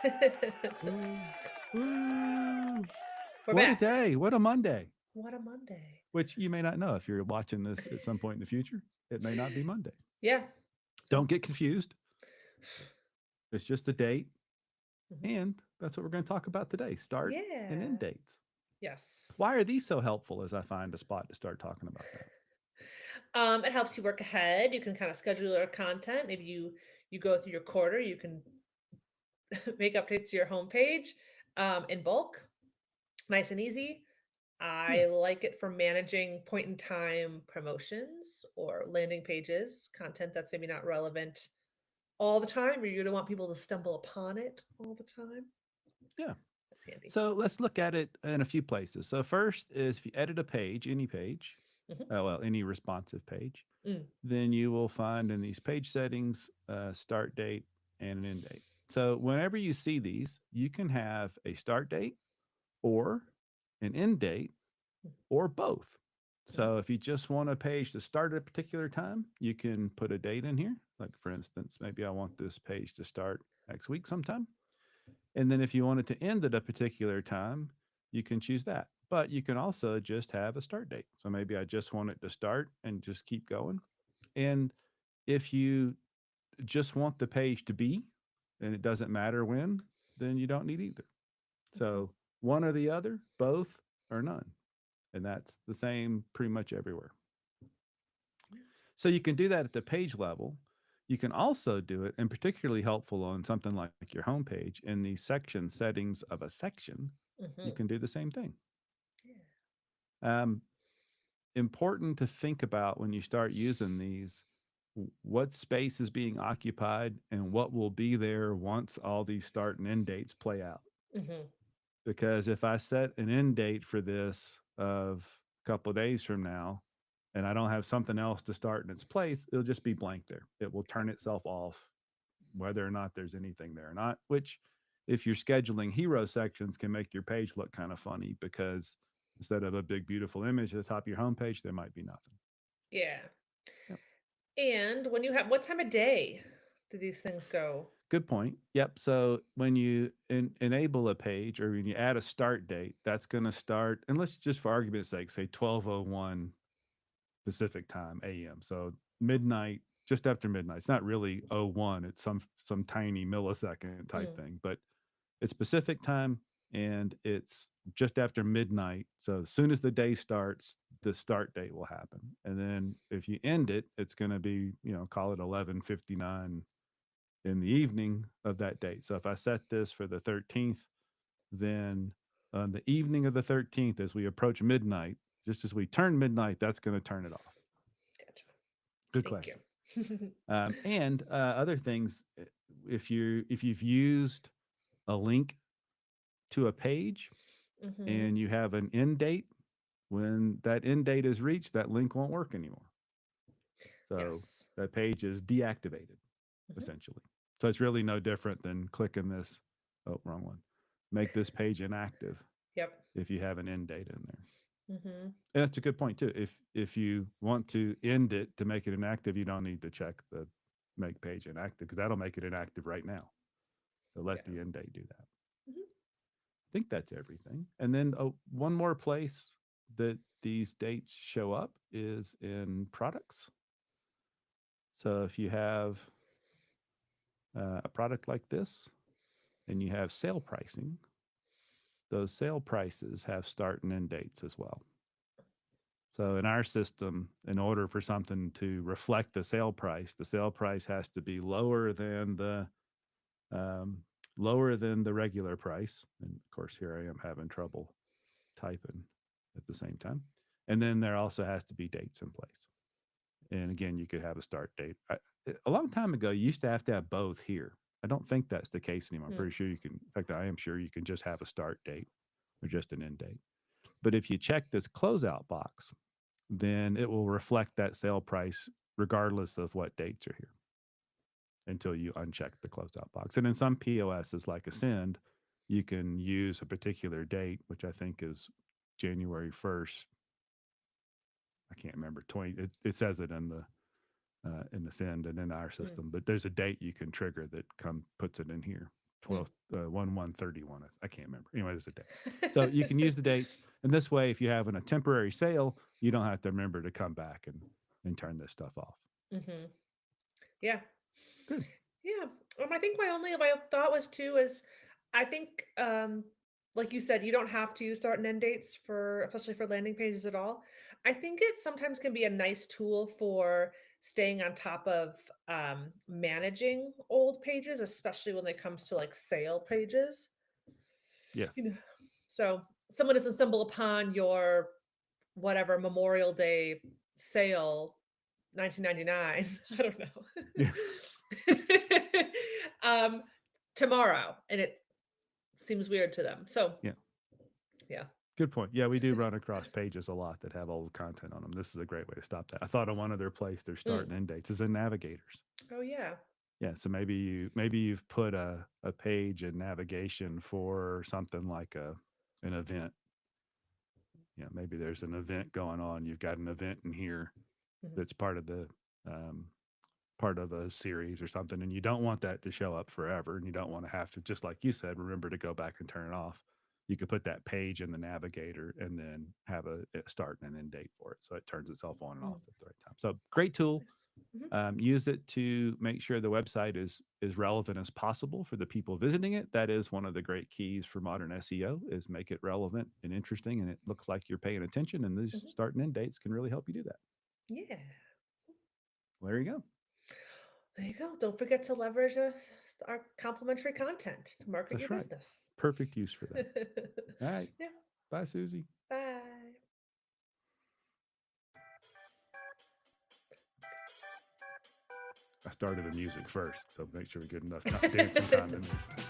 Woo. Woo. We're What a back. day. What a Monday. What a Monday. Which you may not know if you're watching this at some point in the future. It may not be Monday. Yeah. Don't Some. get confused. It's just a date. Mhm. And that's what we're going to talk about today, start and end Yeah. dates. Yes. Why are these so helpful as I find a spot to start talking about that? It helps you work ahead. You can kind of schedule your content. Maybe you go through your quarter. You can make updates to your homepage in bulk, nice and easy. Yeah. I like it for managing point in time promotions or landing pages, content that's maybe not relevant all the time, or you don't want people to stumble upon it all the time. Yeah. That's handy. So let's look at it in a few places. So, first is if you edit a page, any page, Hmm. well, any responsive page, Mm. then you will find in these page settings start date and an end date. So, whenever you see these, you can have a start date or an end date or both. Mm. So, if you just want a page to start at a particular time, you can put a date in here. Like, for instance, maybe I want this page to start next week sometime. And then if you want it to end at a particular time, you can choose that. But you can also just have a start date. So maybe I just want it to start and just keep going. And if you just want the page to be and it doesn't matter when, then you don't need either. Mhm. So one or the other, both or none. And that's the same pretty much everywhere. So you can do that at the page level. You can also do it, and particularly helpful on something like your homepage in the section settings of a section. You Mhm. can do the same thing. Yeah. Um, Important to think about when you start using these what space is being occupied and what will be there once all these start and end dates play out. Mhm. Because if I set an end date for this of a couple of days from now, and I don't have something else to start in its place, it'll just be blank there. It will turn itself off, whether or not there's anything there or not, which, if you're scheduling hero sections, can make your page look kind of funny because instead of a big, beautiful image at the top of your homepage, there might be nothing. Yeah. Yep. And when you have what time of day do these things go? Good point. Yep. So when you enable a page or when you add a start date, that's going to start, and let's just for argument's sake, say 12:01 Pacific time AM. So midnight, just after midnight. It's not really 01, it's some tiny millisecond type Mm. thing, but it's Pacific time and it's just after midnight. So as soon as the day starts, the start date will happen. And then if you end it, it's going to be, call it 11:59 in the evening of that date. So if I set this for the 13th, then on the evening of the 13th, as we approach midnight, just as we turn midnight, that's going to turn it off. Gotcha. Good Thank you. question. And other things, if you've used a link to a page Mhm. and you have an end date, when that end date is reached, that link won't work anymore. So Yes. that page is deactivated Mhm. essentially. So it's really no different than clicking this. Oh, wrong one. Make this page inactive Yep. if you have an end date in there. Mhm. And that's a good point too. If you want to end it to make it inactive, you don't need to check the make page inactive because that'll make it inactive right now. So Yeah. let the end date do that. Mhm. I think that's everything. And then one more place that these dates show up is in products. So if you have a product like this and you have sale pricing, those sale prices have start and end dates as well. So in our system, in order for something to reflect the sale price has to be um, lower than the regular price. And of course, here I am having trouble typing at the same time. And then there also has to be dates in place. And again, you could have a start date. A long time ago, you used to have both here. I don't think that's the case anymore. I'm Mm. pretty sure you can. In fact, I am sure you can just have a start date or just an end date. But if you check this closeout box, then it will reflect that sale price regardless of what dates are here until you uncheck the closeout box. And in some POSs like Ascend, you can use a particular date, which I think is January 1st. I can't remember 20. It says it in Ascend and in our Mm. system, but there's a date you can trigger that puts it in here, Mm. 1/1/31. I can't remember. Anyway, it's a date. So you can use the dates. And this way, if you're having a temporary sale, you don't have to remember to come back and turn this stuff off. Mhm. Yeah. Good. Yeah. I think my thought was too is I think like you said, you don't have to start and end dates for especially for landing pages at all. I think it sometimes can be a nice tool for staying on top of managing old pages, especially when it comes to like sale pages. You Yes. know, so someone doesn't stumble upon your whatever Memorial Day sale 1999. I don't Yeah. know. um, tomorrow, and it seems weird to them. So, Yeah. yeah. Good point. Yeah, we do run across pages a lot that have old content on them. This is a great way to stop that. I thought of one other place their start Mm. and end dates is in navigators. Oh, yeah. Yeah, so maybe you've put a page in navigation for something like an event. Maybe there's an event going on. You've got an event in here Mhm. that's um, part of a series or something, and you don't want that to show up forever, and you don't want to have to, just like you said, remember to go back and turn it off. You could put that page in the navigator and then have a start and an end date for it, so it turns itself on and Mm. off at the right time. So great tool. Nice. Mhm. Use it to make sure the website is relevant as possible for the people visiting it. That is one of the great keys for modern SEO, is make it relevant and interesting, and it looks like you're paying attention. And these Mhm. start and end dates can really help you do that. Yeah. Well, there you go. There you go. Don't forget to leverage our complimentary content to market your That's right. business. Perfect use for that. All right. Yeah. Bye, Susie. Bye. I started the music first, so make sure we get enough dancing time in there.